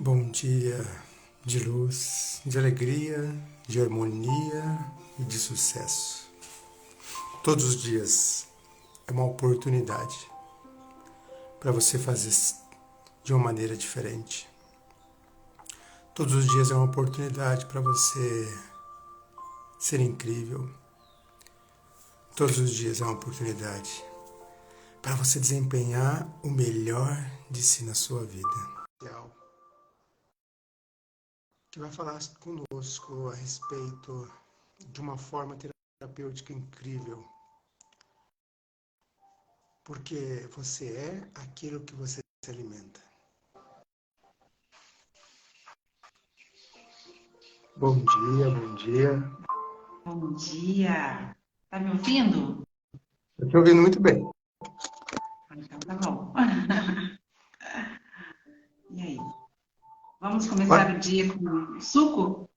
Bom dia de luz, de alegria, de harmonia e de sucesso. Todos os dias é uma oportunidade para você fazer de uma maneira diferente. Todos os dias é uma oportunidade para você ser incrível. Todos os dias é uma oportunidade para você desempenhar o melhor de si na sua vida. Que vai falar conosco a respeito de uma forma terapêutica incrível, porque você é aquilo que você se alimenta. Bom dia, bom dia. Bom dia. Tá me ouvindo? Eu estou ouvindo muito bem. Então tá bom. E aí? Vamos começar Olha, o dia com suco?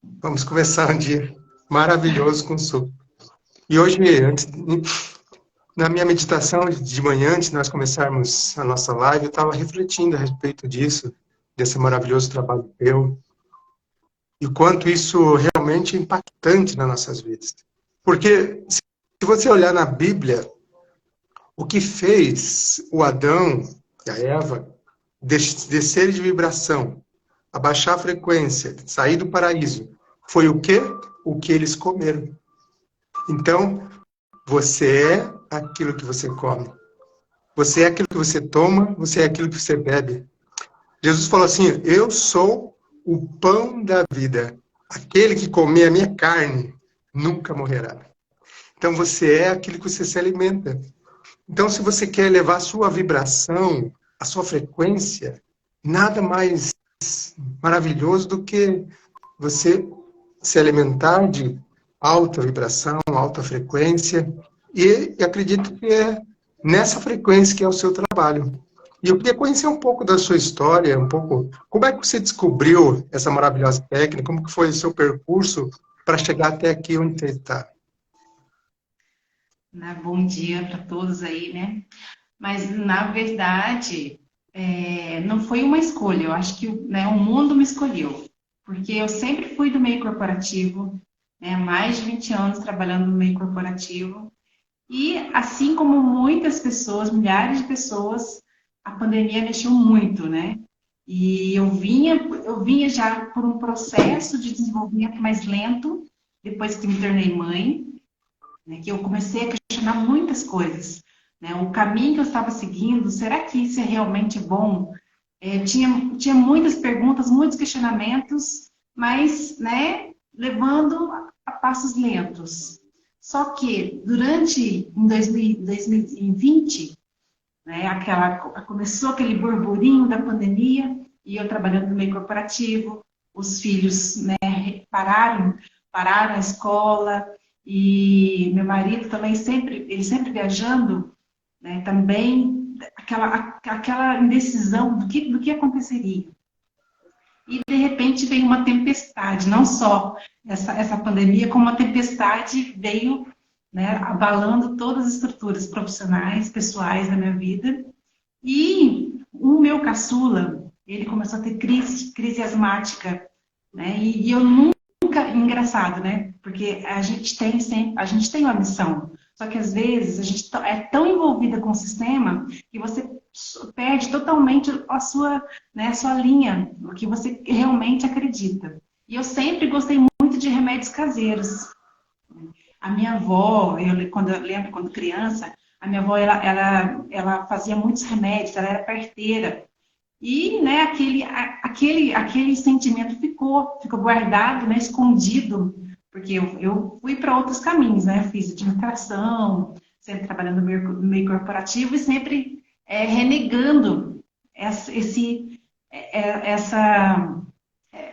vamos começar um dia maravilhoso com suco. E hoje, na minha meditação de manhã, antes de nós começarmos a nossa live, eu estava refletindo a respeito disso, desse maravilhoso trabalho teu, e o quanto isso realmente é impactante nas nossas vidas. Porque se você olhar na Bíblia, o que fez o Adão e a Eva descer de vibração, abaixar a frequência, sair do paraíso, foi o quê? O que eles comeram. Então, você é aquilo que você come. Você é aquilo que você toma, você é aquilo que você bebe. Jesus falou assim: eu sou o pão da vida. Aquele que comer a minha carne nunca morrerá. Então, você é aquilo que você se alimenta. Então, se você quer elevar a sua vibração, a sua frequência, nada mais maravilhoso do que você se alimentar de alta vibração, alta frequência, e acredito que é nessa frequência que é o seu trabalho. E eu queria conhecer um pouco da sua história, um pouco como é que você descobriu essa maravilhosa técnica, como que foi o seu percurso para chegar até aqui onde você está. Né? Bom dia para todos aí, né? Mas, na verdade, não foi uma escolha. Eu acho que, né, o mundo me escolheu. Porque eu sempre fui do meio corporativo, né? Mais de 20 anos trabalhando no meio corporativo. E, assim como muitas pessoas, milhares de pessoas, a pandemia mexeu muito, né? E eu vinha já por um processo de desenvolvimento mais lento, depois que me tornei mãe, né? Que eu comecei a questionar muitas coisas, né? O caminho que eu estava seguindo, será que isso é realmente bom? Tinha muitas perguntas, muitos questionamentos, mas, né, levando a passos lentos. Só que durante em 2020, né, começou aquele burburinho da pandemia e eu trabalhando no meio corporativo, os filhos, né, pararam a escola e meu marido também ele sempre viajando, né, também aquela indecisão do que aconteceria. E, de repente, veio uma tempestade, não só essa pandemia, como uma tempestade veio, né, abalando todas as estruturas profissionais, pessoais da minha vida. E o meu caçula, ele começou a ter crise asmática, né? E eu nunca, engraçado, né? Porque a gente tem uma missão. Só que às vezes a gente é tão envolvida com o sistema que você perde totalmente né, a sua linha, o que você realmente acredita. E eu sempre gostei muito de remédios caseiros. A minha avó, eu lembro quando criança, a minha avó ela fazia muitos remédios, ela era parteira. E, né, aquele sentimento ficou guardado, né, escondido, porque eu fui para outros caminhos, né? Fiz administração, sempre trabalhando no meio corporativo e sempre renegando essa, esse, essa,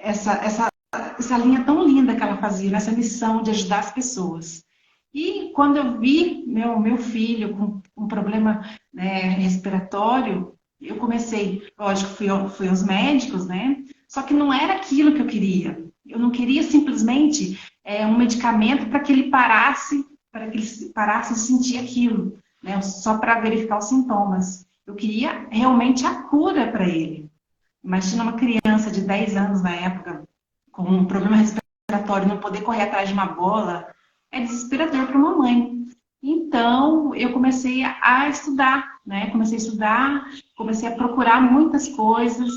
essa linha tão linda que ela fazia, nessa missão de ajudar as pessoas. E quando eu vi meu filho com um problema, né, respiratório, eu comecei, lógico, fui aos médicos, né? Só que não era aquilo que eu queria. Eu não queria simplesmente um medicamento para que ele parasse de sentir aquilo, né? Só para verificar os sintomas. Eu queria realmente a cura para ele. Imagina uma criança de 10 anos na época, com um problema respiratório, não poder correr atrás de uma bola, é desesperador para uma mãe. Então, eu comecei a estudar, né? Comecei a estudar, comecei a procurar muitas coisas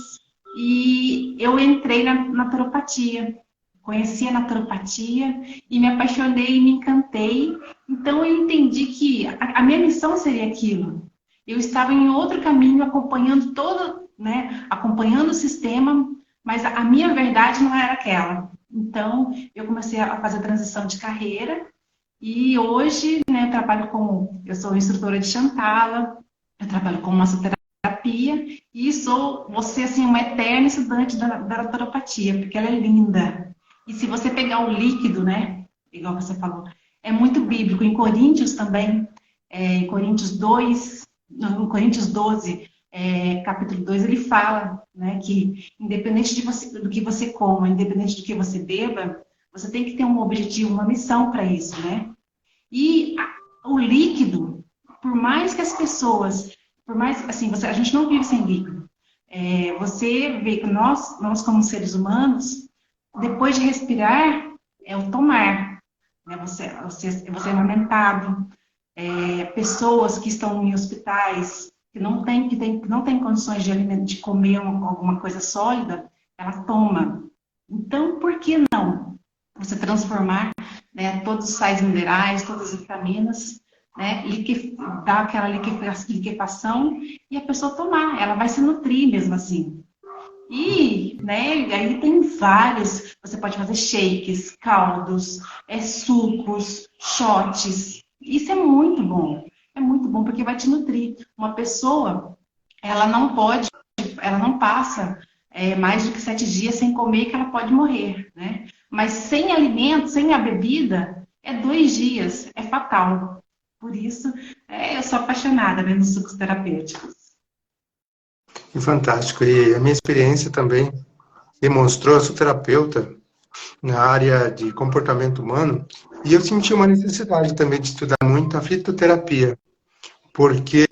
e eu entrei na naturopatia. Conheci a naturopatia e me apaixonei e me encantei. Então, eu entendi que a minha missão seria aquilo. Eu estava em outro caminho, acompanhando todo, né? Acompanhando o sistema, mas a minha verdade não era aquela. Então, eu comecei a fazer a transição de carreira e hoje, né, eu sou instrutora de Shantala, eu trabalho com massoterapia e vou ser assim, uma eterna estudante da naturopatia, porque ela é linda. E se você pegar o líquido, né, igual você falou, é muito bíblico. Em Coríntios também, em Coríntios 2, não, em Coríntios 12, capítulo 2, ele fala, né, que independente do que você coma, independente do que você beba, você tem que ter um objetivo, uma missão para isso, né? E o líquido, por mais que as pessoas, por mais, assim, a gente não vive sem líquido. Você vê que nós como seres humanos, depois de respirar, é o tomar, né? Você é amamentado, pessoas que estão em hospitais, que não tem condições de comer alguma coisa sólida, ela toma. Então, por que não você transformar, né, todos os sais minerais, todas as vitaminas, né, dar aquela liquefação e a pessoa tomar, ela vai se nutrir mesmo assim. E, né, aí tem vários, você pode fazer shakes, caldos, sucos, shots. Isso é muito bom porque vai te nutrir. Uma pessoa, ela não passa mais do que 7 dias sem comer que ela pode morrer, né? Mas sem alimento, sem a bebida, é 2 dias, é fatal. Por isso, eu sou apaixonada vendo sucos terapêuticos. Que fantástico. E a minha experiência também demonstrou, eu sou terapeuta na área de comportamento humano, e eu senti uma necessidade também de estudar muito a fitoterapia, porque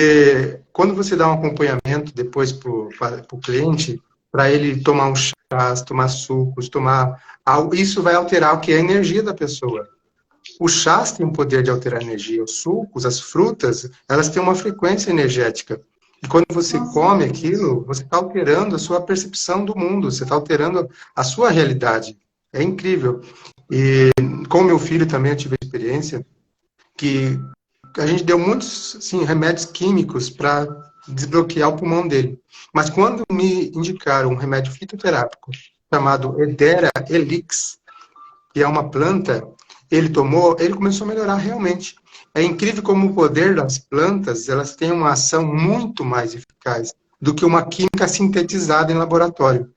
quando você dá um acompanhamento depois para o cliente, para ele tomar um chás, tomar sucos, tomar algo, isso vai alterar o que é a energia da pessoa. O chás tem o poder de alterar a energia, os sucos, as frutas, elas têm uma frequência energética. E quando você come aquilo, você está alterando a sua percepção do mundo, você está alterando a sua realidade. É incrível. E com meu filho também eu tive a experiência que a gente deu muitos assim, remédios químicos para desbloquear o pulmão dele. Mas quando me indicaram um remédio fitoterápico chamado Edera Elix, que é uma planta, ele tomou, ele começou a melhorar realmente. É incrível como o poder das plantas, elas têm uma ação muito mais eficaz do que uma química sintetizada em laboratório.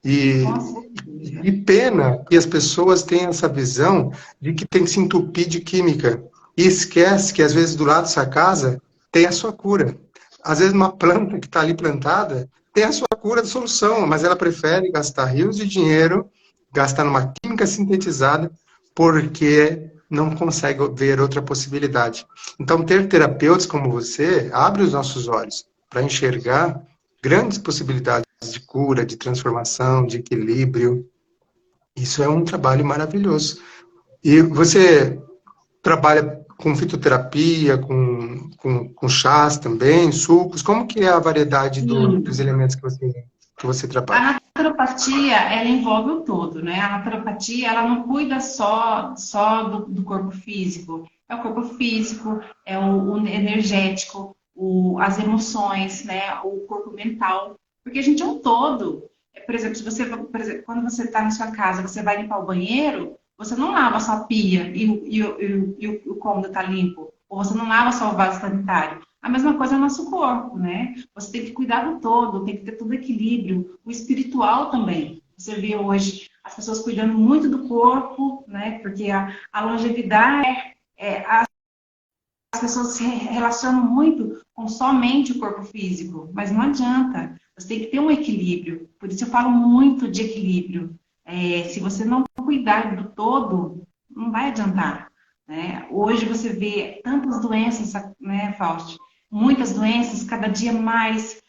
E pena que as pessoas têm essa visão de que tem que se entupir de química e esquece que às vezes do lado da sua casa tem a sua cura. Às vezes uma planta que está ali plantada tem a sua cura de solução, mas ela prefere gastar rios de dinheiro, gastar numa química sintetizada, porque não consegue ver outra possibilidade. Então, ter terapeutas como você abre os nossos olhos para enxergar grandes possibilidades de cura, de transformação, de equilíbrio. Isso é um trabalho maravilhoso. E você trabalha com fitoterapia, com chás também, sucos? Como que é a variedade dos elementos que você trabalha? A naturopatia, ela envolve o todo, né? A naturopatia, ela não cuida só do corpo físico. É o corpo físico, é o energético, as emoções, né? O corpo mental. Porque a gente é um todo. Por exemplo, quando você está na sua casa, você vai limpar o banheiro, você não lava só a pia e o cômodo está limpo. Ou você não lava só o vaso sanitário. A mesma coisa é o nosso corpo, né? Você tem que cuidar do todo, tem que ter todo equilíbrio. O espiritual também. Você vê hoje as pessoas cuidando muito do corpo, né? Porque a longevidade, as pessoas se relacionam muito com somente o corpo físico, mas não adianta. Você tem que ter um equilíbrio. Por isso eu falo muito de equilíbrio. Se você não cuidar do todo, não vai adiantar. Né? Hoje você vê tantas doenças, né, Fausto? Muitas doenças, cada dia mais.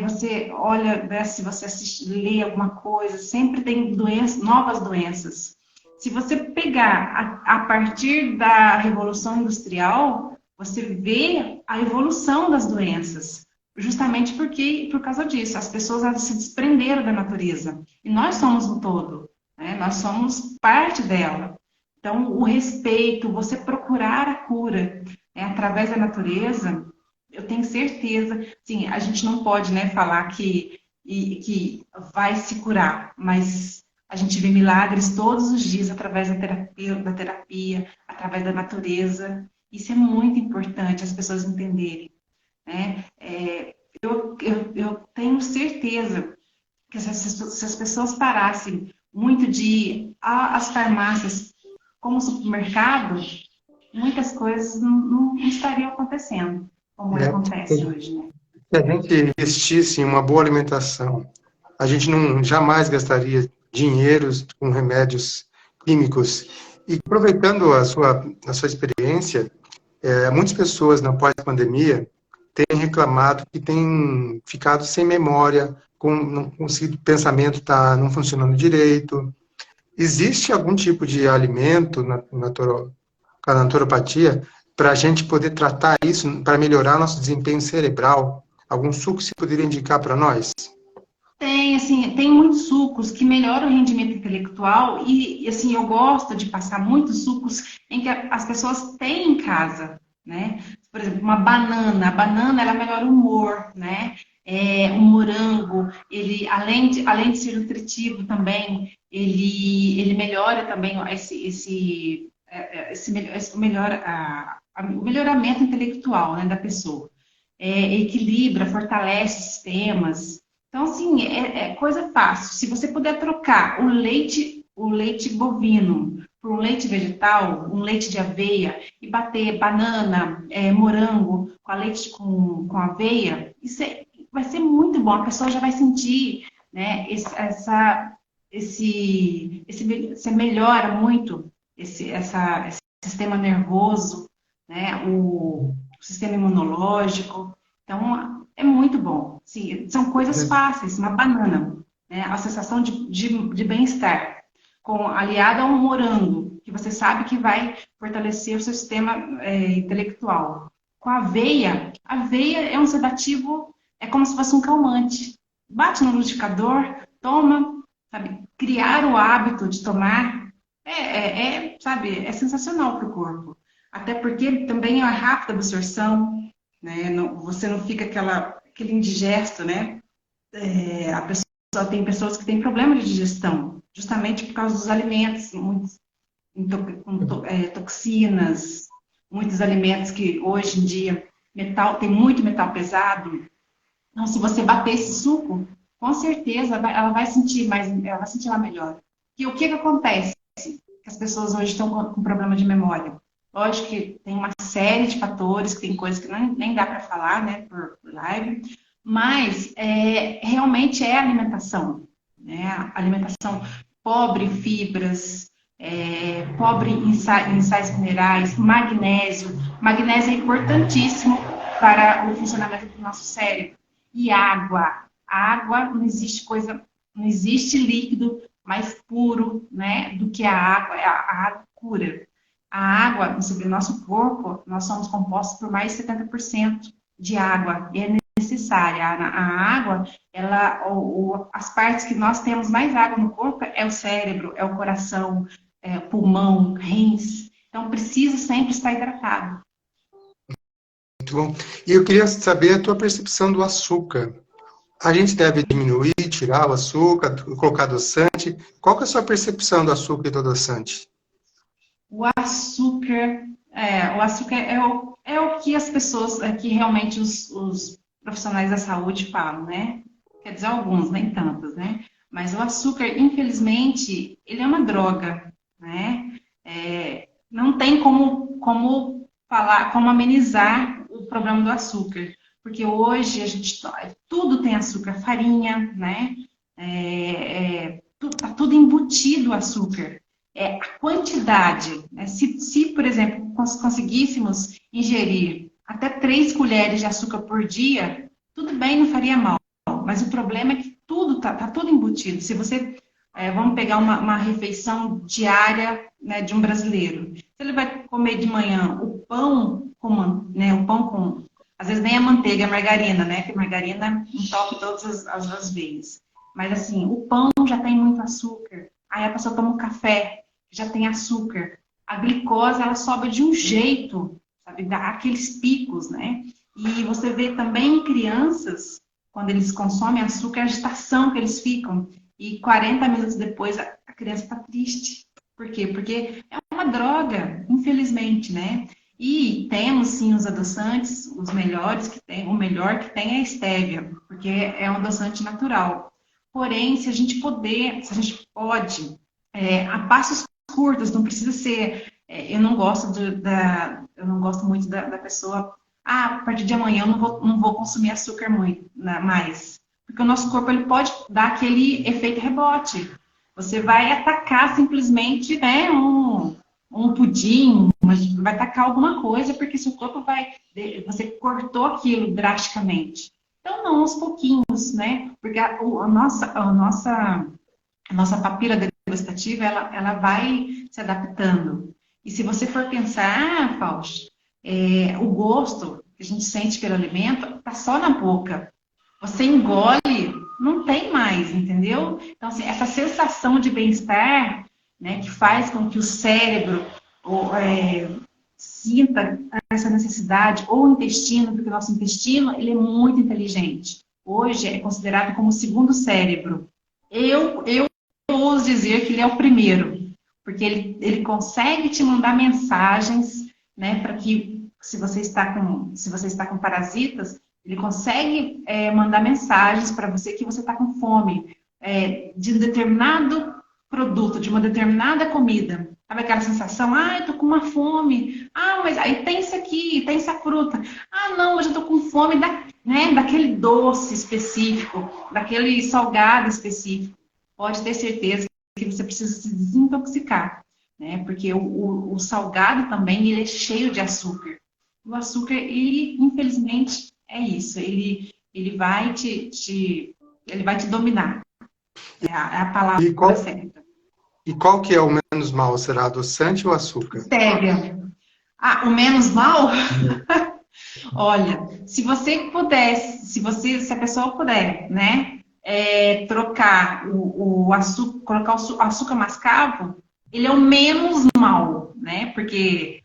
você olha, né, se você assiste, lê alguma coisa, sempre tem doenças, novas doenças. Se você pegar a partir da Revolução Industrial, você vê a evolução das doenças. Justamente por causa disso, as pessoas elas se desprenderam da natureza. E nós somos um todo, né? Nós somos parte dela. Então, o respeito, você procurar a cura, né, através da natureza, eu tenho certeza, sim, a gente não pode, né, falar que vai se curar, mas a gente vê milagres todos os dias através da terapia, através da natureza. Isso é muito importante as pessoas entenderem, né? Eu tenho certeza que se as pessoas parassem muito de ir às farmácias como supermercado, muitas coisas não estariam acontecendo como Né? acontece hoje, né? Se a gente investisse em uma boa alimentação, a gente não jamais gastaria dinheiros com remédios químicos. E aproveitando a sua experiência, muitas pessoas na pós-pandemia têm reclamado que têm ficado sem memória, não conseguido, o pensamento está não funcionando direito. Existe algum tipo de alimento com a naturopatia para a gente poder tratar isso, para melhorar nosso desempenho cerebral? Algum suco que você poderia indicar para nós? Tem, assim, tem muitos sucos que melhoram o rendimento intelectual e, assim, eu gosto de passar muitos sucos em que as pessoas têm em casa, né? Por exemplo, uma banana. A banana, ela melhora o humor, né? Um morango, ele, além de ser nutritivo também, ele melhora também o melhoramento intelectual, né, da pessoa. Equilibra, fortalece sistemas. Então, assim, é coisa fácil. Se você puder trocar o leite bovino por um leite vegetal, um leite de aveia, e bater banana, morango com aveia, vai ser muito bom. A pessoa já vai sentir, né, você melhora muito esse sistema nervoso, né, o sistema imunológico. Então, é muito bom. Sim, são coisas fáceis. Uma banana, né, a sensação de bem-estar, aliada a um morango, que você sabe que vai fortalecer o seu sistema intelectual. Com a aveia é um sedativo, é como se fosse um calmante. Bate no liquidificador, toma, sabe? Criar o hábito de tomar sabe, é sensacional para o corpo. Até porque também é uma rápida absorção, né? Você não fica aquele indigesto, né? A pessoa tem pessoas que têm problema de digestão, justamente por causa dos alimentos, muitos com toxinas, muitos alimentos que hoje em dia tem muito metal pesado. Então, se você bater esse suco, com certeza ela vai sentir ela vai sentir lá melhor. E o que acontece? Que as pessoas hoje estão com problema de memória. Lógico que tem uma série de fatores, que tem coisas que nem dá para falar, né, por live, mas realmente é a alimentação, né? A alimentação pobre em fibras, pobre em sais minerais, magnésio. Magnésio é importantíssimo para o funcionamento do nosso cérebro. E água. A água, não existe líquido mais puro, né, do que a água. A água cura. A água, no nosso corpo, nós somos compostos por mais de 70% de água. E é necessária. A água, as partes que nós temos mais água no corpo é o cérebro, é o coração, pulmão, rins. Então, precisa sempre estar hidratado. Muito bom. E eu queria saber a tua percepção do açúcar. A gente deve diminuir, tirar o açúcar, colocar adoçante? Qual que é a sua percepção do açúcar e do adoçante? O açúcar é o que as pessoas, que realmente os profissionais da saúde falam, né? Quer dizer, alguns, nem tantos, né? Mas o açúcar, infelizmente, ele é uma droga, né? Não tem como falar, como amenizar o problema do açúcar. Porque hoje tudo tem açúcar, farinha, né? Tá tudo embutido o açúcar. A quantidade, né? Se, por exemplo, conseguíssemos ingerir até 3 colheres de açúcar por dia, tudo bem, não faria mal. Mas o problema é que tudo tá tudo embutido. Se você, vamos pegar uma refeição diária, né, de um brasileiro. Se ele vai comer de manhã o pão né, o pão com, às vezes nem a manteiga, a margarina, né? Que margarina entope todas as veias. Mas assim, o pão já tem muito açúcar. Aí a pessoa toma um café, já tem açúcar. A glicose, ela sobe de um jeito, sabe? Dá aqueles picos, né? E você vê também em crianças, quando eles consomem açúcar, a agitação que eles ficam. E 40 minutos depois, a criança está triste. Por quê? Porque é uma droga, infelizmente, né? E temos, sim, os adoçantes, os melhores que tem. O melhor que tem é a stevia, porque é um adoçante natural. Porém, se a gente pode, a passos curtos, não precisa ser... eu não gosto eu não gosto muito da pessoa... a partir de amanhã eu não vou consumir açúcar muito, né, mais. Porque o nosso corpo ele pode dar aquele efeito rebote. Você vai atacar simplesmente, né, um pudim, vai atacar alguma coisa, porque seu corpo você cortou aquilo drasticamente. Então, não, aos pouquinhos, né? Porque a nossa papila degustativa, ela vai se adaptando. E se você for pensar, Fausto, o gosto que a gente sente pelo alimento está só na boca. Você engole, não tem mais, entendeu? Então, assim, essa sensação de bem-estar, né, que faz com que o cérebro sinta essa necessidade, ou o intestino, porque o nosso intestino ele é muito inteligente. Hoje é considerado como o segundo cérebro. Eu ouso dizer que ele é o primeiro, porque ele consegue te mandar mensagens, né, para que se você está com parasitas, ele consegue mandar mensagens para você que você está com fome de um determinado produto, de uma determinada comida. Sabe aquela sensação? Ah, eu tô com uma fome. Ah, mas aí tem isso aqui, tem essa fruta. Ah, não, hoje eu tô com fome daquele doce específico, daquele salgado específico. Pode ter certeza que você precisa se desintoxicar, né? Porque o salgado também ele é cheio de açúcar. O açúcar, ele, infelizmente, é isso. Ele vai ele vai te dominar. É a palavra certa. E qual que é o menos mal? Será adoçante ou açúcar? Stevia. Ah, o menos mal? Olha, se você pudesse, se a pessoa puder, né, trocar o açúcar, colocar o açúcar mascavo, ele é o menos mal, né? Porque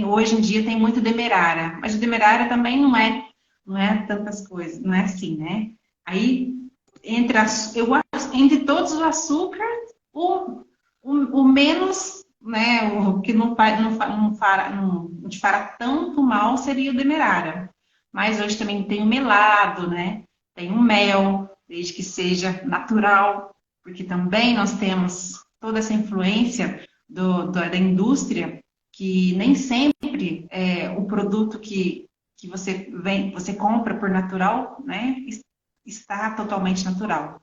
hoje em dia tem muito demerara, mas o demerara também não é tantas coisas, não é assim, né? Aí, entre todos os açúcares, o menos, né, o que não te fará tanto mal seria o demerara. Mas hoje também tem o melado, né? Tem o mel, desde que seja natural, porque também nós temos toda essa influência da indústria, que nem sempre o produto que você compra por natural, né, está totalmente natural.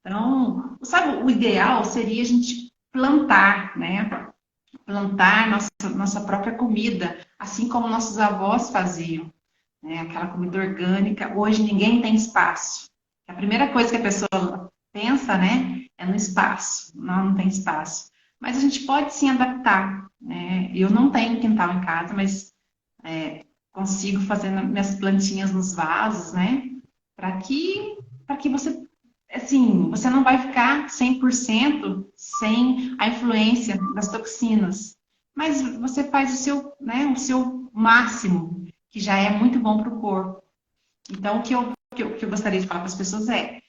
Então, sabe, o ideal seria a gente plantar, né? Plantar nossa própria comida, assim como nossos avós faziam, né? Aquela comida orgânica. Hoje ninguém tem espaço. A primeira coisa que a pessoa pensa, né, é no espaço. Não tem espaço. Mas a gente pode sim adaptar, né? Eu não tenho quintal em casa, mas consigo fazer minhas plantinhas nos vasos, né? Para que você, assim, você não vai ficar 100% sem a influência das toxinas. Mas você faz o seu máximo, que já é muito bom para o corpo. Então, o que eu gostaria de falar para as pessoas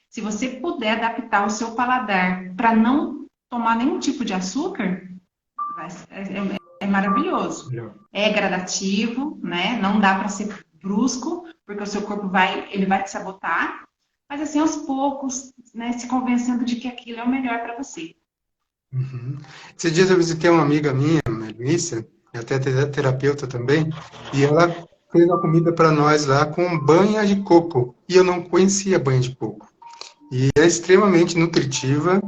se você puder adaptar o seu paladar para não tomar nenhum tipo de açúcar, é maravilhoso. É gradativo, né? Não dá para ser brusco, porque o seu corpo vai te sabotar. Mas assim, aos poucos, né, se convencendo de que aquilo é o melhor para você. Uhum. Esses dias eu visitei uma amiga minha, a Melissa, até terapeuta também, e ela fez uma comida para nós lá com banha de coco. E eu não conhecia banha de coco. E é extremamente nutritiva,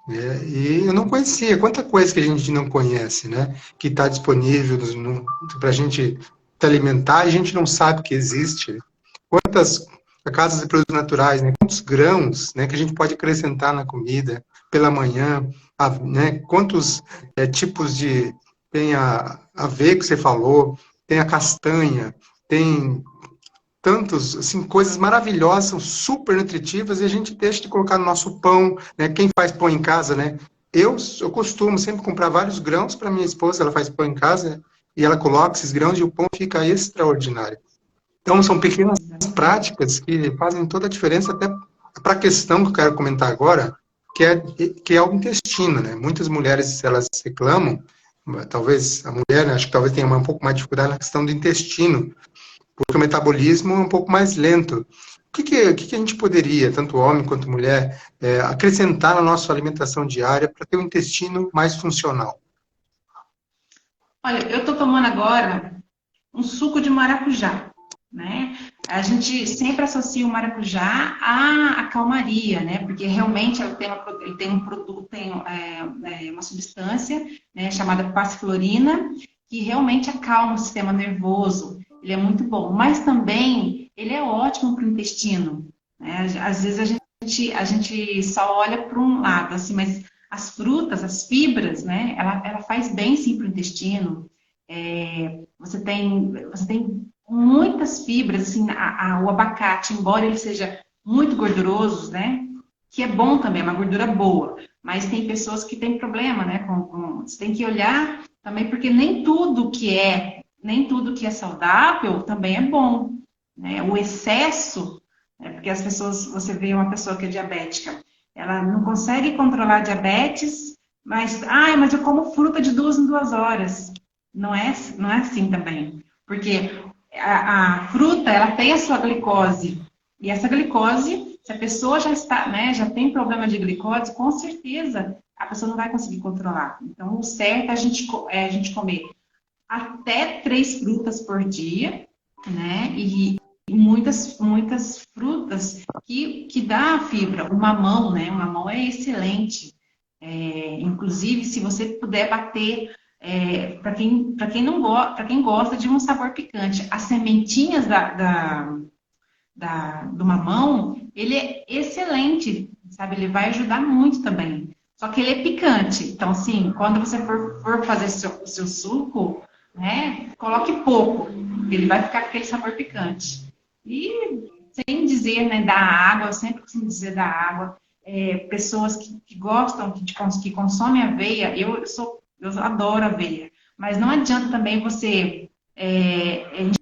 né? E eu não conhecia. Quanta coisa que a gente não conhece, né? Que está disponível para a gente se alimentar e a gente não sabe que existe. Quantas a casa de produtos naturais, né? Quantos grãos, né, que a gente pode acrescentar na comida pela manhã, né? Quantos tipos de... Tem a aveia que você falou, tem a castanha, tem tantos, assim, coisas maravilhosas, são super nutritivas e a gente deixa de colocar no nosso pão, né? Quem faz pão em casa, né? Eu costumo sempre comprar vários grãos para minha esposa, ela faz pão em casa e ela coloca esses grãos e o pão fica extraordinário. Então, são pequenas Exatamente. práticas que fazem toda a diferença, até para a questão que eu quero comentar agora, que é o intestino, né? Muitas mulheres, elas reclamam, talvez a mulher, né, acho que talvez tenha um pouco mais de dificuldade na questão do intestino, porque o metabolismo é um pouco mais lento. O que a gente poderia, tanto homem quanto mulher, acrescentar na nossa alimentação diária para ter um intestino mais funcional? Olha, eu estou tomando agora um suco de maracujá, né? A gente sempre associa o maracujá à calmaria, né? Porque realmente ele tem um produto, uma substância, né, chamada passiflorina, que realmente acalma o sistema nervoso. Ele é muito bom, mas também ele é ótimo para o intestino, né? Às vezes a gente só olha para um lado, assim, mas as frutas, as fibras, né? Ela faz bem sim para o intestino. Você tem muitas fibras, assim, o abacate, embora ele seja muito gorduroso, né? Que é bom também, é uma gordura boa. Mas tem pessoas que têm problema, né? Você tem que olhar também, porque nem tudo que é saudável também é bom, né? O excesso, né? Porque as pessoas, você vê uma pessoa que é diabética, ela não consegue controlar a diabetes, mas eu como fruta de 2 em 2 horas. Não é assim também. Porque a fruta, ela tem a sua glicose. E essa glicose, se a pessoa já está, né, já tem problema de glicose, com certeza a pessoa não vai conseguir controlar. Então, o certo é a gente comer até 3 frutas por dia, né? E muitas frutas que dá fibra. O mamão, né? O mamão é excelente. Inclusive, se você puder bater, para quem gosta de um sabor picante, as sementinhas do mamão, ele é excelente, sabe? Ele vai ajudar muito também. Só que ele é picante. Então, assim, quando você for fazer o seu suco, né, coloque pouco, porque ele vai ficar com aquele sabor picante. E sem dizer, né, da água, eu sempre costumo dizer da água. Pessoas que gostam, que consomem aveia, eu adoro aveia. Mas não adianta também você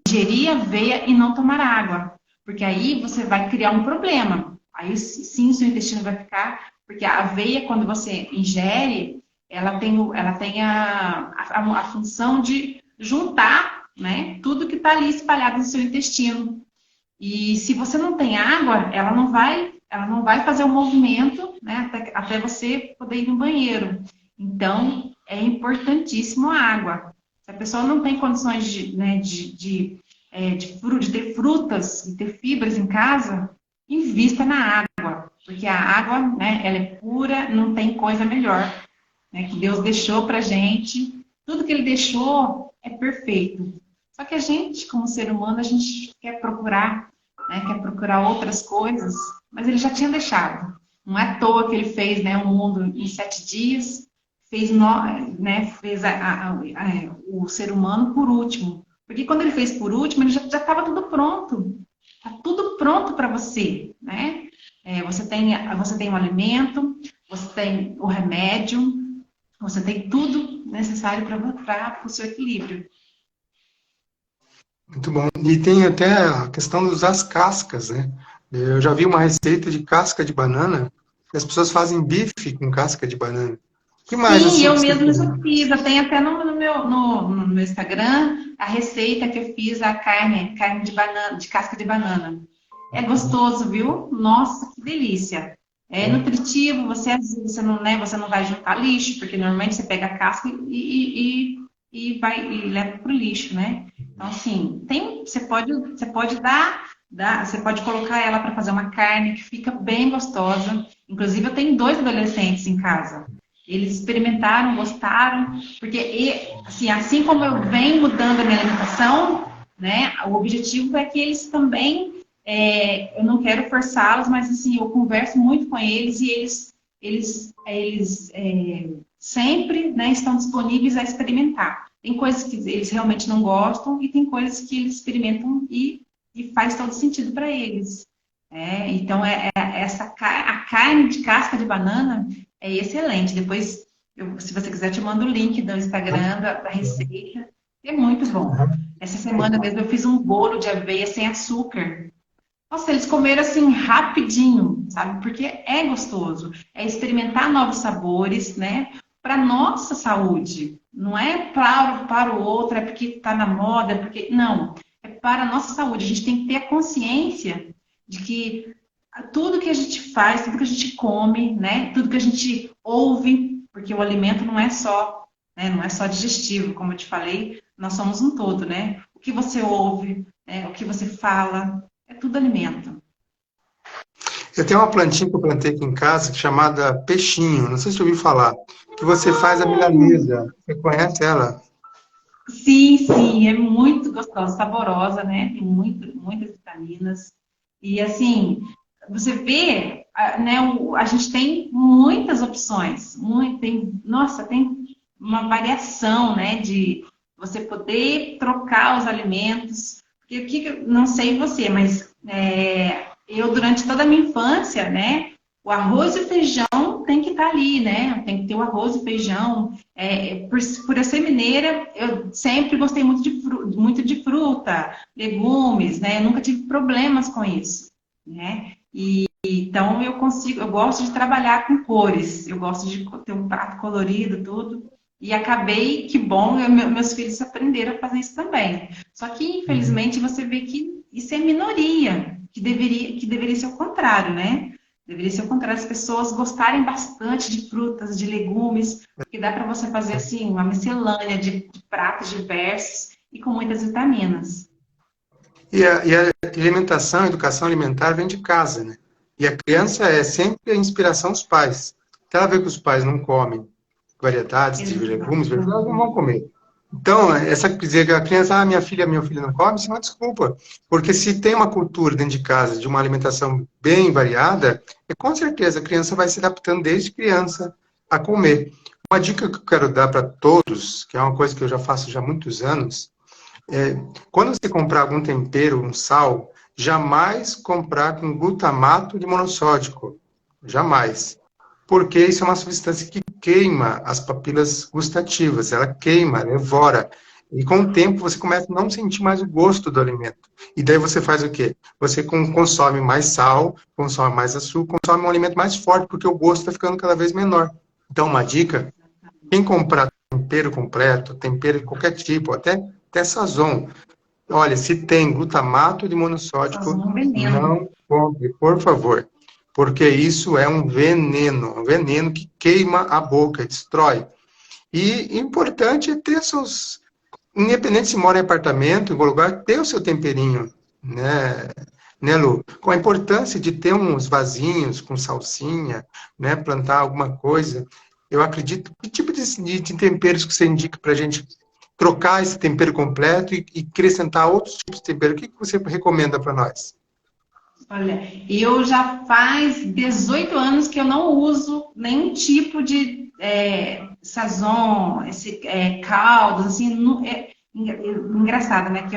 ingerir aveia e não tomar água. Porque aí você vai criar um problema. Aí sim, o seu intestino vai ficar. Porque a aveia, quando você ingere, ela tem a função de juntar, né, tudo que está ali espalhado no seu intestino. E se você não tem água, ela não vai fazer o movimento, né, até você poder ir no banheiro. Então, é importantíssimo a água. Se a pessoa não tem condições de ter frutas e ter fibras em casa, invista na água. Porque a água, né, ela é pura, não tem coisa melhor, né, que Deus deixou pra gente. Tudo que Ele deixou é perfeito. Só que a gente, como ser humano, a gente quer procurar, né, quer procurar outras coisas, mas Ele já tinha deixado. Não é à toa que Ele fez, né, o mundo em 7 dias, fez o ser humano por último. Porque quando Ele fez por último, Ele já estava tudo pronto. Está tudo pronto para você, né? Você tem o alimento, você tem o remédio, você tem tudo necessário para o seu equilíbrio. Muito bom. E tem até a questão de usar as cascas, né? Eu já vi uma receita de casca de banana, que as pessoas fazem bife com casca de banana. O que mais Sim, assim eu que você mesma já tem? fiz. Eu tenho até no meu Instagram a receita que eu fiz, a carne de banana, de casca de banana. É gostoso, viu? Nossa, que delícia. É nutritivo, você não vai juntar lixo, porque normalmente você pega a casca e leva para o lixo, né? Então, assim, você pode você pode colocar ela para fazer uma carne que fica bem gostosa. Inclusive, eu tenho 2 adolescentes em casa. Eles experimentaram, gostaram, porque assim como eu venho mudando a minha alimentação, né, o objetivo é que eles também eu não quero forçá-los, mas assim, eu converso muito com eles e eles sempre, né, estão disponíveis a experimentar. Tem coisas que eles realmente não gostam e tem coisas que eles experimentam e faz todo sentido para eles. Então, a carne de casca de banana é excelente. Depois, se você quiser, eu te mando o link do Instagram, da receita. É muito bom. Essa semana mesmo eu fiz um bolo de aveia sem açúcar. Nossa, eles comeram assim rapidinho, sabe? Porque é gostoso. É experimentar novos sabores, né? Para nossa saúde. Não é para o outro, é porque está na moda, é porque. Não. É para a nossa saúde. A gente tem que ter a consciência de que tudo que a gente faz, tudo que a gente come, né? Tudo que a gente ouve, porque o alimento não é só, né? Não é só digestivo, como eu te falei, nós somos um todo, né? O que você ouve, né? O que você fala. É tudo alimento. Eu tenho uma plantinha que eu plantei aqui em casa chamada peixinho, não sei se você ouviu falar, que você faz a milanesa. Você conhece ela? Sim, sim, é muito gostosa, saborosa, né? Tem muitas vitaminas. E assim, você vê, né? A gente tem muitas opções. Nossa, tem uma variação, né? De você poder trocar os alimentos. Porque não sei você, mas eu durante toda a minha infância, né? O arroz e o feijão tem que estar ali, né? Tem que ter o arroz e feijão. Por eu ser mineira, eu sempre gostei muito de fruta, legumes, né? Eu nunca tive problemas com isso, né? Então eu gosto de trabalhar com cores, eu gosto de ter um prato colorido, tudo. E acabei, que bom, meus filhos aprenderam a fazer isso também. Só que, infelizmente, você vê que isso é minoria, que deveria ser o contrário, né? Deveria ser o contrário, as pessoas gostarem bastante de frutas, de legumes, porque dá para você fazer assim uma miscelânea de pratos diversos e com muitas vitaminas. E a alimentação, a educação alimentar vem de casa, né? E a criança é sempre a inspiração dos pais. Então, ela vê que os pais não comem variedades de legumes, elas não vão comer. Então, essa dizer que a criança, minha filha, meu filho não come, isso é uma desculpa. Porque se tem uma cultura dentro de casa de uma alimentação bem variada, com certeza a criança vai se adaptando desde criança a comer. Uma dica que eu quero dar para todos, que é uma coisa que eu já faço já há muitos anos, quando você comprar algum tempero, um sal, jamais comprar com glutamato de monossódico. Jamais. Porque isso é uma substância que queima as papilas gustativas, ela queima, ela evora. E com o tempo você começa a não sentir mais o gosto do alimento. E daí você faz o quê? Você consome mais sal, consome mais açúcar, consome um alimento mais forte, porque o gosto está ficando cada vez menor. Então, uma dica: quem comprar tempero completo, tempero de qualquer tipo, até sazon, olha, se tem glutamato de monossódico, Sazon é um veneno. não compre, por favor. Porque isso é um veneno que queima a boca, destrói. E importante é ter seus. Independente se mora em apartamento, em algum lugar, ter o seu temperinho, né, Lu? Com a importância de ter uns vasinhos com salsinha, né, plantar alguma coisa. Eu acredito. Que tipo de temperos que você indica para a gente trocar esse tempero completo e acrescentar outros tipos de tempero? O que você recomenda para nós? Olha, eu já faz 18 anos que eu não uso nenhum tipo de sazon, caldos, assim, engraçado, né? Que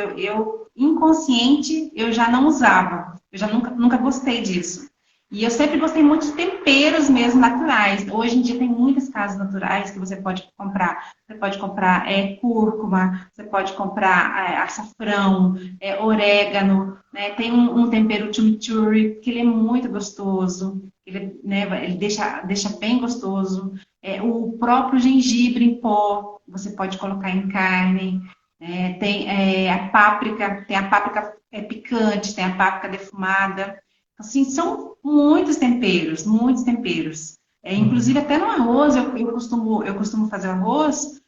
inconsciente, eu já não usava. Eu já nunca gostei disso. E eu sempre gostei muito de temperos mesmo naturais. Hoje em dia tem muitas casas naturais que você pode comprar. Você pode comprar cúrcuma, você pode comprar açafrão, orégano, né? Tem um tempero chimichurri, que ele é muito gostoso. Ele, né, ele deixa bem gostoso. O próprio gengibre em pó, você pode colocar em carne. Tem a páprica picante, tem a páprica defumada. Assim, são muitos temperos, muitos temperos. Inclusive, até no arroz, eu costumo fazer arroz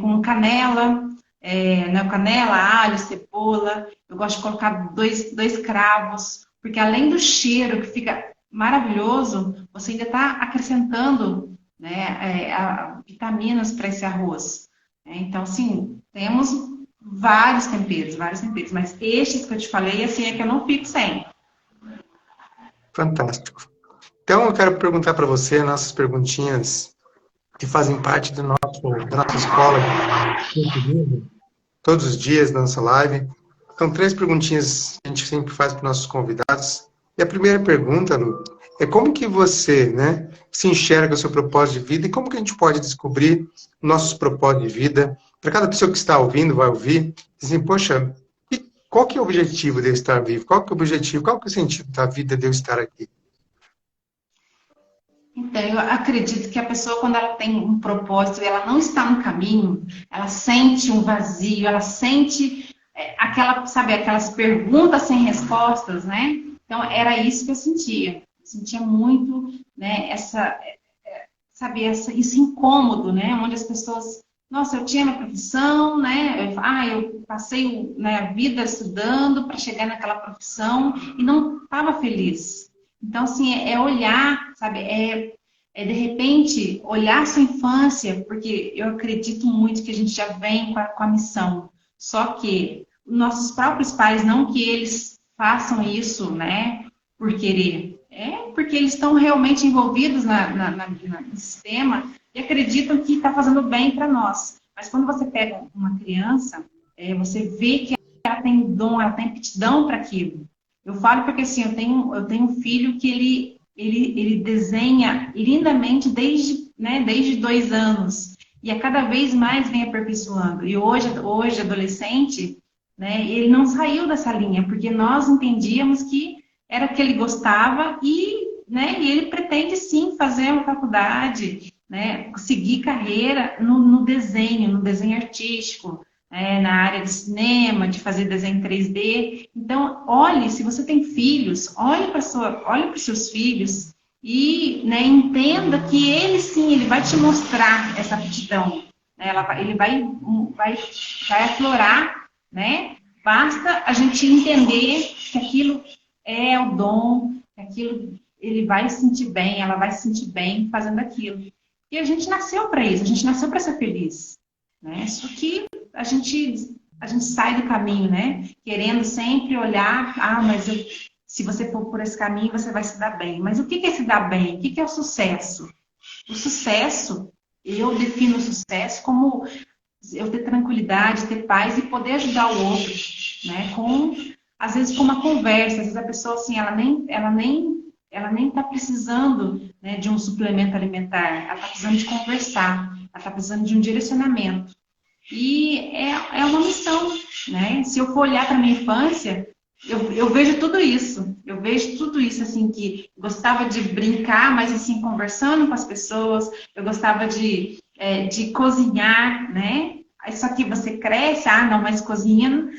com canela, né, canela, alho, cebola. Eu gosto de colocar dois cravos, porque além do cheiro que fica maravilhoso, você ainda está acrescentando, né, vitaminas para esse arroz. Então, assim, temos vários temperos, mas estes que eu te falei, assim, é que eu não fico sem. Fantástico. Então, eu quero perguntar para você nossas perguntinhas que fazem parte da nossa escola, todos os dias da nossa live. São três perguntinhas que a gente sempre faz para os nossos convidados. E a primeira pergunta, Lu, é como que você, né, se enxerga o seu propósito de vida e como que a gente pode descobrir nossos propósitos de vida? Para cada pessoa que está ouvindo, vai ouvir, assim, poxa, qual que é o objetivo de eu estar vivo? Qual que é o objetivo? Qual que é o sentido da vida de eu estar aqui? Então, eu acredito que a pessoa, quando ela tem um propósito e ela não está no caminho, ela sente um vazio, ela sente sabe, aquelas perguntas sem respostas, né? Então, era isso que eu sentia. Eu sentia muito, né, sabe, esse incômodo, né? Onde as pessoas, nossa, eu tinha minha profissão, né? Eu passei, né, a vida estudando para chegar naquela profissão e não estava feliz. Então, assim, é olhar, sabe? De repente, olhar sua infância, porque eu acredito muito que a gente já vem com a missão. Só que nossos próprios pais, não que eles façam isso, né, por querer, porque eles estão realmente envolvidos no sistema e acreditam que está fazendo bem para nós. Mas quando você pega uma criança, você vê que ela tem dom, ela tem aptidão para aquilo. Eu falo porque assim, eu tenho um filho que ele desenha lindamente desde 2 anos. E a cada vez mais vem aperfeiçoando. E hoje adolescente, né, ele não saiu dessa linha, porque nós entendíamos que era o que ele gostava né, e ele pretende sim fazer uma faculdade, né, seguir carreira no desenho artístico, na área de cinema, de fazer desenho 3D. Então, olhe, se você tem filhos, olhe para os seus filhos e, né, entenda que ele sim, ele vai te mostrar essa aptidão. Né? Ele vai aflorar, né? Basta a gente entender que aquilo é o dom, que aquilo ele vai se sentir bem, ela vai se sentir bem fazendo aquilo. E a gente nasceu para isso, a gente nasceu para ser feliz. Né? Só que a gente sai do caminho, né? Querendo sempre olhar, mas se você for por esse caminho, você vai se dar bem. Mas o que é se dar bem? O que é o sucesso? O sucesso, eu defino o sucesso como eu ter tranquilidade, ter paz e poder ajudar o outro, né? Às vezes com uma conversa, às vezes a pessoa assim, ela nem está precisando, né, de um suplemento alimentar, ela está precisando de conversar, ela está precisando de um direcionamento. E é uma missão, né? Se eu for olhar para minha infância, eu vejo tudo isso. Eu vejo tudo isso, assim, que gostava de brincar, mas assim, conversando com as pessoas. Eu gostava de cozinhar, né? Só que você cresce, não, mas cozinha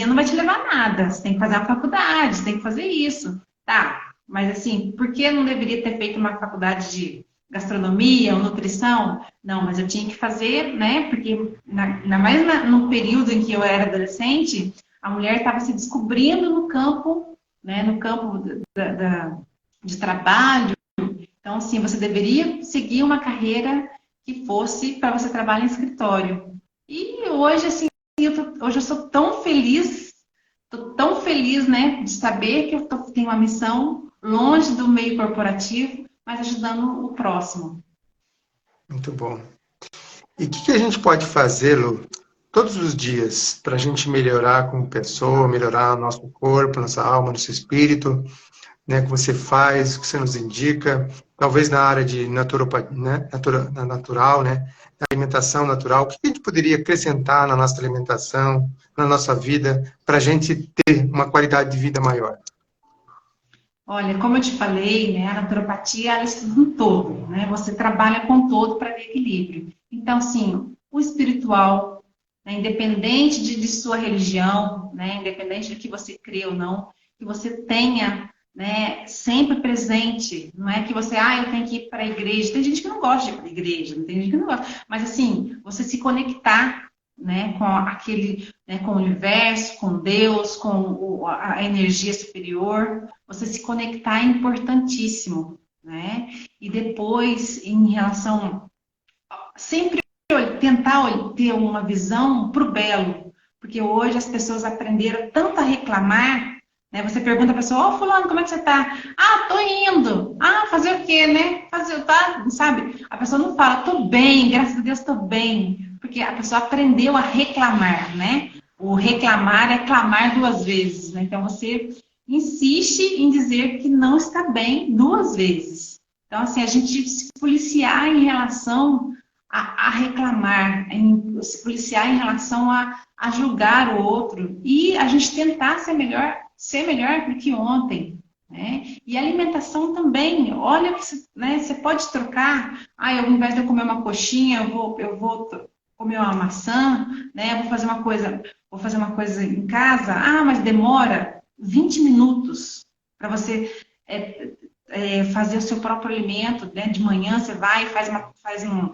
não vai te levar a nada. Você tem que fazer uma faculdade, você tem que fazer isso. Tá, mas assim, por que eu não deveria ter feito uma faculdade de gastronomia ou nutrição? Não, mas eu tinha que fazer, né? Porque, ainda mais no período em que eu era adolescente, a mulher estava se descobrindo no campo, né? No campo de trabalho. Então, assim, você deveria seguir uma carreira que fosse para você trabalhar em escritório. E hoje, assim, hoje eu sou tão feliz, estou tão feliz, né? De saber que eu tenho uma missão longe do meio corporativo, mas ajudando o próximo. Muito bom. E o que a gente pode fazer, Lu, todos os dias, para a gente melhorar como pessoa, melhorar nosso corpo, nossa alma, nosso espírito, né? Que você faz, que você nos indica, talvez na área de naturopatia, né? Natural, né? Alimentação natural. O que a gente poderia acrescentar na nossa alimentação, na nossa vida, para a gente ter uma qualidade de vida maior? Olha, como eu te falei, né, a naturopatia ela estuda um todo, né? Você trabalha com o todo para ter equilíbrio. Então, assim, o espiritual, né, independente de sua religião, né, independente do que você crê ou não, que você tenha, né, sempre presente. Não é que você, eu tenho que ir para a igreja. Tem gente que não gosta de ir para a igreja, tem gente que não gosta. Mas, assim, você se conectar, né, com aquele, né, com o universo, com Deus, com a energia superior, você se conectar é importantíssimo, né? E depois, em relação, sempre tentar ter uma visão para o belo, Porque hoje as pessoas aprenderam tanto a reclamar, né? Você pergunta a pessoa, ô fulano, como é que você tá? Ah, tô indo. Ah, fazer o quê, né? Fazer, tá, sabe? A pessoa não fala, tô bem, graças a Deus tô bem. Porque a pessoa aprendeu a reclamar, né? O reclamar é clamar duas vezes, né? Então você insiste em dizer que não está bem duas vezes. Então, assim, a gente se policiar em relação a reclamar, se policiar em relação a julgar o outro e a gente tentar ser melhor do que ontem. Né? E a alimentação também, olha que né, você pode trocar, ao invés de eu comer uma coxinha, eu vou comer uma maçã, né? Vou fazer uma coisa em casa, mas demora 20 minutos para você fazer o seu próprio alimento, né? De manhã você vai e faz um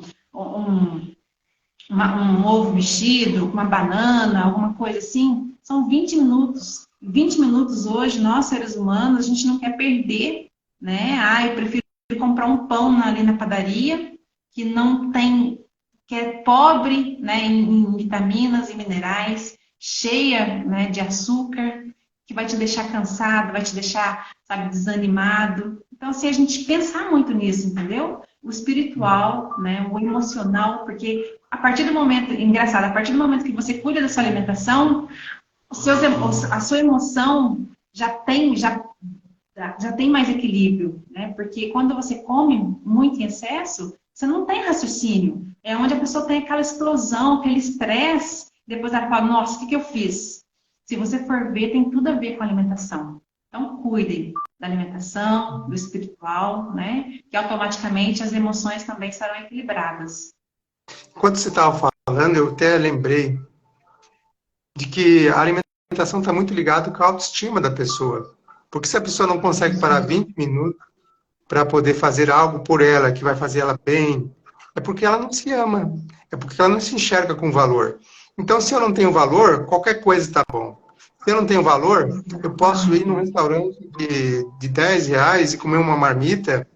ovo mexido, uma banana, alguma coisa assim. São 20 minutos. 20 minutos hoje, nós seres humanos, a gente não quer perder, né? Eu prefiro comprar um pão ali na padaria, que não tem, que é pobre, né, em vitaminas e minerais, cheia, né, de açúcar, que vai te deixar cansado, vai te deixar, sabe, desanimado. Então, assim, a gente pensar muito nisso, entendeu? O espiritual, né, o emocional, porque a partir do momento, engraçado, a partir do momento que você cuida da sua alimentação, a sua emoção já tem mais equilíbrio, né? Porque quando você come muito em excesso, você não tem raciocínio. É onde a pessoa tem aquela explosão, aquele estresse, depois ela fala, nossa, o que eu fiz? Se você for ver, tem tudo a ver com a alimentação. Então, cuidem da alimentação, do espiritual, né? Que automaticamente as emoções também serão equilibradas. Enquanto você estava falando, eu até lembrei de que a alimentação está muito ligada com a autoestima da pessoa. Porque se a pessoa não consegue parar 20 minutos para poder fazer algo por ela, que vai fazer ela bem, é porque ela não se ama, é porque ela não se enxerga com valor. Então, se eu não tenho valor, qualquer coisa está bom. Se eu não tenho valor, eu posso ir num restaurante de 10 reais e comer uma marmita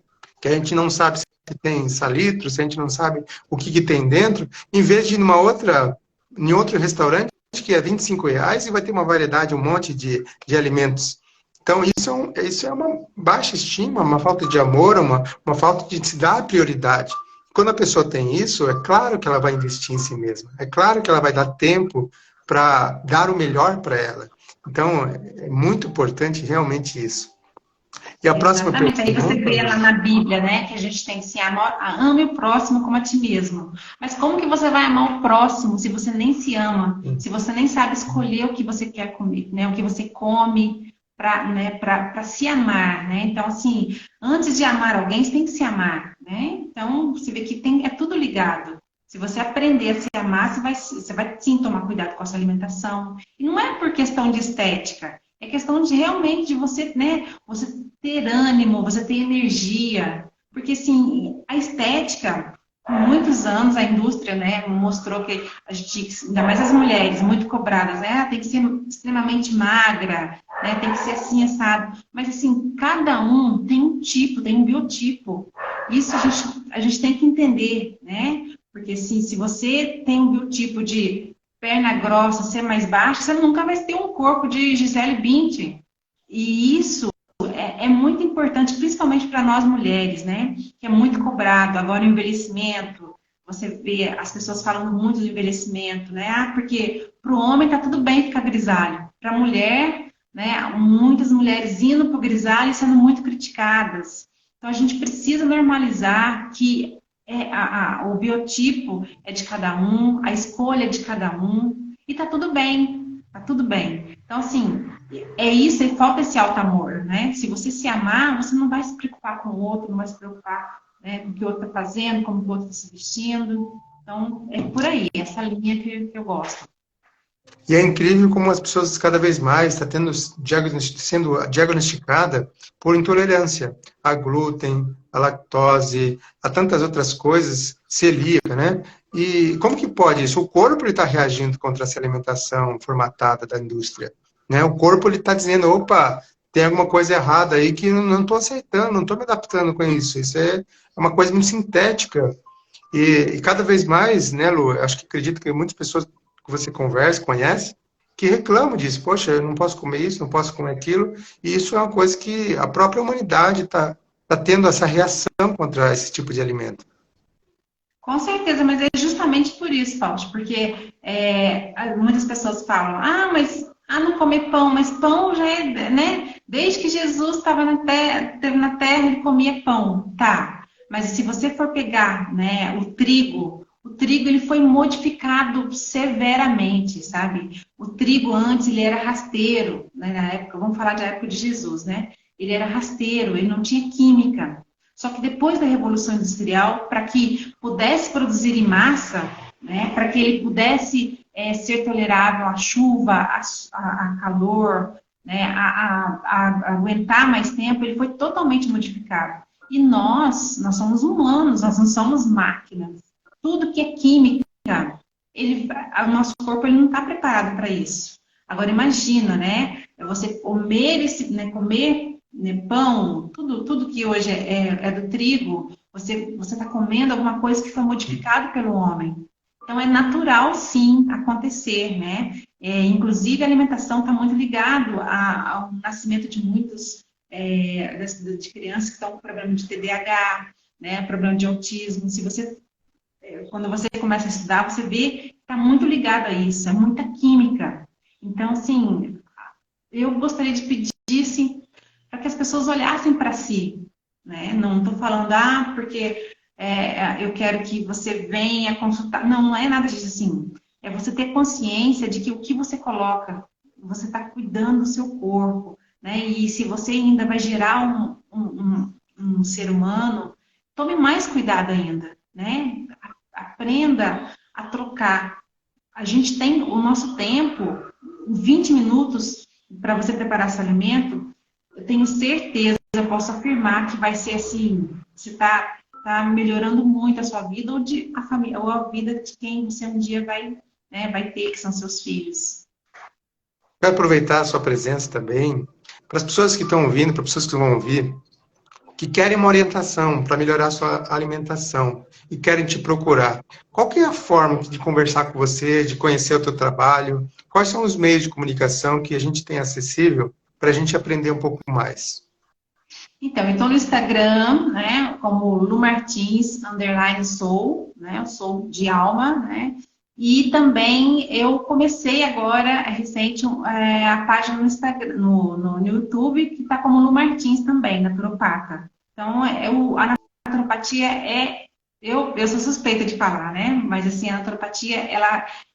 que a gente não sabe se tem salitro, se a gente não sabe o que tem dentro, em vez de ir em outro restaurante que é 25 reais e vai ter uma variedade, um monte de alimentos. Então, isso é uma baixa estima, uma falta de amor, uma falta de se dar prioridade. Quando a pessoa tem isso, é claro que ela vai investir em si mesma. É claro que ela vai dar tempo para dar o melhor para ela. Então, é muito importante realmente isso. E a próxima Exatamente. Aí você pergunta... vê lá na Bíblia, né, que a gente tem que se amar, ame o próximo como a ti mesmo. Mas como que você vai amar o próximo se você nem se ama? Se você nem sabe escolher o que você quer comer, né, o que você come para se amar, né? Então, assim, antes de amar alguém, você tem que se amar, né? Então, você vê que é tudo ligado. Se você aprender a se amar, você vai sim tomar cuidado com a sua alimentação. E não é por questão de estética, é questão de realmente de você, né, você ter ânimo, você ter energia. Porque, assim, a estética, por muitos anos, a indústria, né, mostrou que a gente, ainda mais as mulheres, muito cobradas, né, tem que ser extremamente magra, né, tem que ser assim, assado. Mas, assim, cada um tem um tipo, tem um biotipo. Isso a gente tem que entender, né? Porque, assim, se você tem um biotipo de perna grossa, ser mais baixa, você nunca vai ter um corpo de Gisele Bündchen. E isso é muito importante, principalmente para nós mulheres, né? Que é muito cobrado. Agora, o envelhecimento, você vê as pessoas falando muito do envelhecimento, né? Porque para o homem tá tudo bem ficar grisalho. Para a mulher, né? Muitas mulheres indo para o grisalho e sendo muito criticadas. Então, a gente precisa normalizar que o biotipo é de cada um, a escolha é de cada um, e tá tudo bem, tá tudo bem. Então, assim, é isso, falta esse alto amor, né? Se você se amar, você não vai se preocupar com o outro, não vai se preocupar, né, com o que o outro tá fazendo, como o outro tá se vestindo. Então, é por aí, essa linha que eu gosto. E é incrível como as pessoas cada vez mais estão sendo diagnosticada por intolerância a glúten, a lactose, a tantas outras coisas, celíaca, né? E como que pode isso? O corpo está reagindo contra essa alimentação formatada da indústria, né? O corpo está dizendo, opa, tem alguma coisa errada aí que não estou aceitando, não estou me adaptando com isso. Isso é uma coisa muito sintética. E cada vez mais, né, Lu, acho que acredito que muitas pessoas que você conversa, conhece, que reclamam disso. Poxa, eu não posso comer isso, não posso comer aquilo. E isso é uma coisa que a própria humanidade está tendo essa reação contra esse tipo de alimento. Com certeza, mas é justamente por isso, Fausto, porque muitas pessoas falam, mas não comer pão, mas pão já é, né? Desde que Jesus estava esteve na terra, ele comia pão, tá? Mas se você for pegar, né, o trigo ele foi modificado severamente, sabe? O trigo antes ele era rasteiro, né, na época, vamos falar da época de Jesus, né? Ele era rasteiro, ele não tinha química. Só que depois da Revolução Industrial, para que pudesse produzir em massa, né, para que ele pudesse ser tolerável à chuva, a calor, né, a aguentar mais tempo, ele foi totalmente modificado. E nós somos humanos, nós não somos máquinas. Tudo que é química, o nosso corpo ele não está preparado para isso. Agora imagina, né, você comer comer pão, tudo que hoje é do trigo, você está comendo alguma coisa que foi modificado pelo homem. Então, é natural, sim, acontecer, né? Inclusive, a alimentação está muito ligado ao nascimento de muitos, de crianças que estão com problema de TDAH, né? Problema de autismo. Quando você começa a estudar, você vê que está muito ligado a isso, é muita química. Então, assim, eu gostaria de pedir, assim, para que as pessoas olhassem para si, né? Não estou falando, porque eu quero que você venha consultar. Não, não é nada disso assim. É você ter consciência de que o que você coloca, você está cuidando do seu corpo, né? E se você ainda vai gerar um ser humano, tome mais cuidado ainda, né? Aprenda a trocar. A gente tem o nosso tempo, 20 minutos para você preparar seu alimento. Eu tenho certeza, eu posso afirmar que vai ser assim, você está melhorando muito a sua vida ou a vida de quem você um dia vai ter, que são seus filhos. Quero aproveitar a sua presença também para as pessoas que estão ouvindo, para as pessoas que vão ouvir, que querem uma orientação para melhorar a sua alimentação e querem te procurar. Qual que é a forma de conversar com você, de conhecer o teu trabalho? Quais são os meios de comunicação que a gente tem acessível para a gente aprender um pouco mais? Então, eu estou no Instagram, né, como lumartins_sou, né, eu sou de alma, né, e também eu comecei agora, recente, a página no Instagram, no YouTube, que está como Lu Martins também, naturopata. Então, a naturopatia eu sou suspeita de falar, né, mas assim, a naturopatia,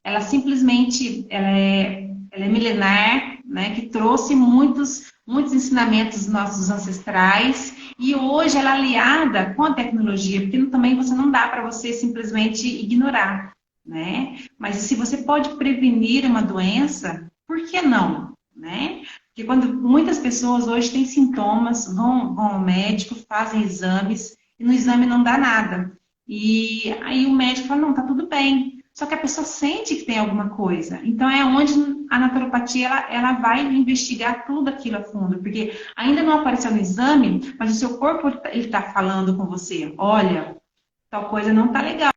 ela simplesmente, ela é milenar, né, que trouxe muitos ensinamentos dos nossos ancestrais, e hoje ela é aliada com a tecnologia, porque também você não dá para você simplesmente ignorar, né? Mas se você pode prevenir uma doença, por que não, né? Porque quando muitas pessoas hoje têm sintomas, vão ao médico, fazem exames, e no exame não dá nada. E aí o médico fala, não, tá tudo bem. Só que a pessoa sente que tem alguma coisa. Então, é onde a naturopatia ela vai investigar tudo aquilo a fundo. Porque ainda não apareceu no exame, mas o seu corpo está falando com você. Olha, tal coisa não está legal.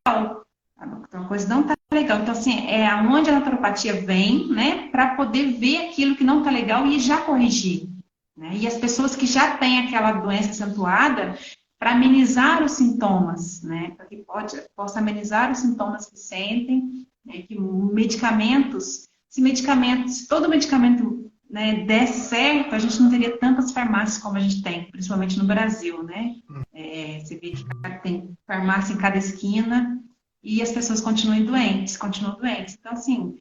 Tal coisa não está legal. Então, assim, é onde a naturopatia vem, né? Para poder ver aquilo que não está legal e já corrigir. Né? E as pessoas que já têm aquela doença acentuada, para amenizar os sintomas, né? Para que possa amenizar os sintomas que sentem, né? Que se todo medicamento, né, desse certo, a gente não teria tantas farmácias como a gente tem, principalmente no Brasil, né? Você vê que tem farmácia em cada esquina e as pessoas continuam doentes. Então, assim,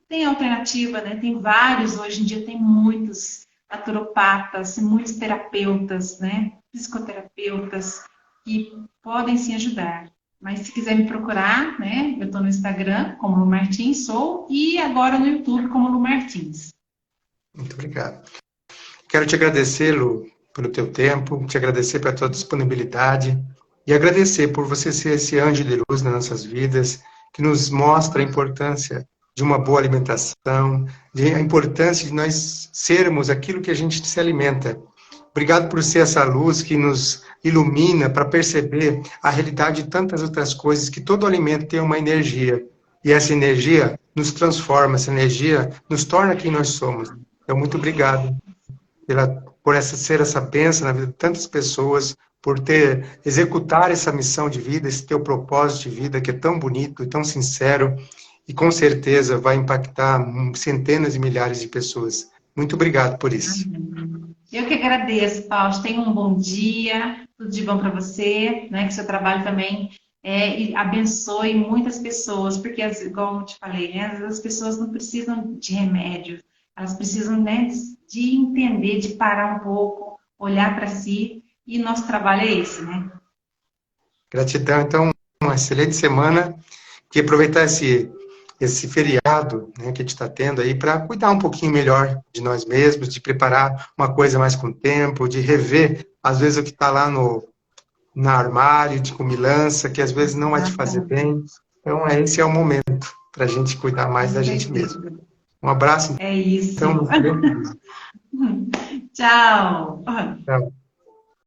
tem alternativa, né? Tem vários, hoje em dia tem muitos naturopatas, muitos terapeutas, né? Psicoterapeutas que podem sim ajudar. Mas se quiser me procurar, né? Eu estou no Instagram como Lu Martins sou e agora no YouTube como Lu Martins. Muito obrigado. Quero te agradecer, Lu, pelo teu tempo, te agradecer pela tua disponibilidade e agradecer por você ser esse anjo de luz nas nossas vidas, que nos mostra a importância de uma boa alimentação, a importância de nós sermos aquilo que a gente se alimenta. Obrigado por ser essa luz que nos ilumina para perceber a realidade de tantas outras coisas, que todo alimento tem uma energia. E essa energia nos transforma, essa energia nos torna quem nós somos. Então, muito obrigado por ser essa bênção na vida de tantas pessoas, por executar essa missão de vida, esse teu propósito de vida, que é tão bonito e tão sincero, e com certeza vai impactar centenas e milhares de pessoas. Muito obrigado por isso. Eu que agradeço, Paulo. Tenha um bom dia, tudo de bom para você, né? Que seu trabalho também e abençoe muitas pessoas, porque, igual eu te falei, né? As pessoas não precisam de remédio, elas precisam, né, de entender, de parar um pouco, olhar para si, e nosso trabalho é esse, né? Gratidão, então, uma excelente semana, e aproveitar esse feriado, né, que a gente está tendo aí para cuidar um pouquinho melhor de nós mesmos, de preparar uma coisa mais com tempo, de rever, às vezes, o que está lá no armário, de comilança, que às vezes não vai te fazer bem. Então, esse é o momento para a gente cuidar mais da gente mesmo. Um abraço. É isso. Então, Tchau. tchau.